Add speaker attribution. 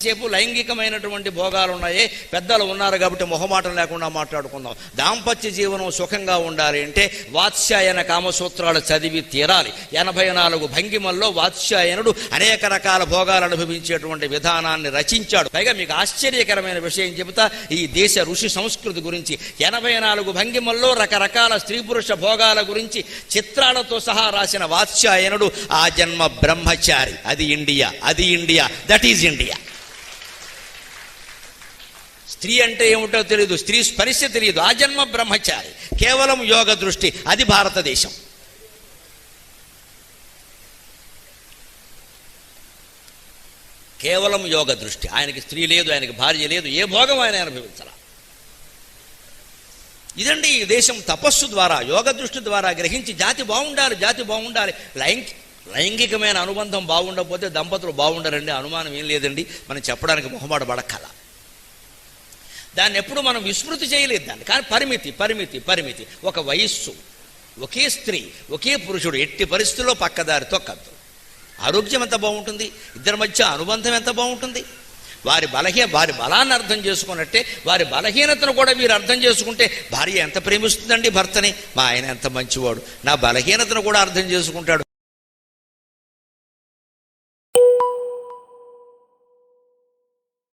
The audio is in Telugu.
Speaker 1: సేపు లైంగికమైనటువంటి భోగాలు ఉన్నాయే, పెద్దలు ఉన్నారు కాబట్టి మొహమాటం లేకుండా మాట్లాడుకుందాం. దాంపత్య జీవనం సుఖంగా ఉండాలి అంటే వాత్స్యాయన కామసూత్రాలు చదివి తీరాలి. 84 భంగిమల్లో వాత్స్యాయనుడు అనేక రకాల భోగాలు అనుభవించేటువంటి విధానాన్ని రచించాడు. పైగా మీకు ఆశ్చర్యకరమైన విషయం చెబుతా ఈ దేశ ఋషి సంస్కృతి గురించి. 84 భంగిమల్లో రకరకాల స్త్రీ పురుష భోగాల గురించి చిత్రాలతో సహా రాసిన వాత్స్యాయనుడు ఆ జన్మ బ్రహ్మచారి. అది ఇండియా, అది ఇండియా, దట్ ఈజ్ ఇండియా. స్త్రీ అంటే ఏమిటో తెలియదు, స్త్రీ స్పర్శ తెలియదు, ఆ జన్మ బ్రహ్మచారి. కేవలం యోగ దృష్టి, అది భారతదేశం. కేవలం యోగ దృష్టి. ఆయనకి స్త్రీ లేదు, ఆయనకి భార్య లేదు, ఏ భోగం ఆయన అనుభవించాల. ఇదండి ఈ దేశం. తపస్సు ద్వారా, యోగ దృష్టి ద్వారా గ్రహించి జాతి బాగుండాలి, జాతి బాగుండాలి. లైంగికమైన అనుబంధం బాగుండకపోతే దంపతులు బాగుండరండి, అనుమానం ఏం లేదండి. మనం చెప్పడానికి మొహమాట పడక్కల. దాన్ని ఎప్పుడు మనం విస్మృతి చేయలేదు దాన్ని. కానీ పరిమితి పరిమితి పరిమితి. ఒక వయస్సు, ఒకే స్త్రీ, ఒకే పురుషుడు, ఎట్టి పరిస్థితుల్లో పక్కదారి తొక్కద్దు. ఆరోగ్యం ఎంత బాగుంటుంది, ఇద్దరి మధ్య అనుబంధం ఎంత బాగుంటుంది. వారి బలాన్ని అర్థం చేసుకున్నట్టే వారి బలహీనతను కూడా మీరు అర్థం చేసుకుంటే భార్య ఎంత ప్రేమిస్తుందండి భర్తని. మా ఆయన ఎంత మంచివాడు, నా బలహీనతను కూడా అర్థం చేసుకుంటాడు,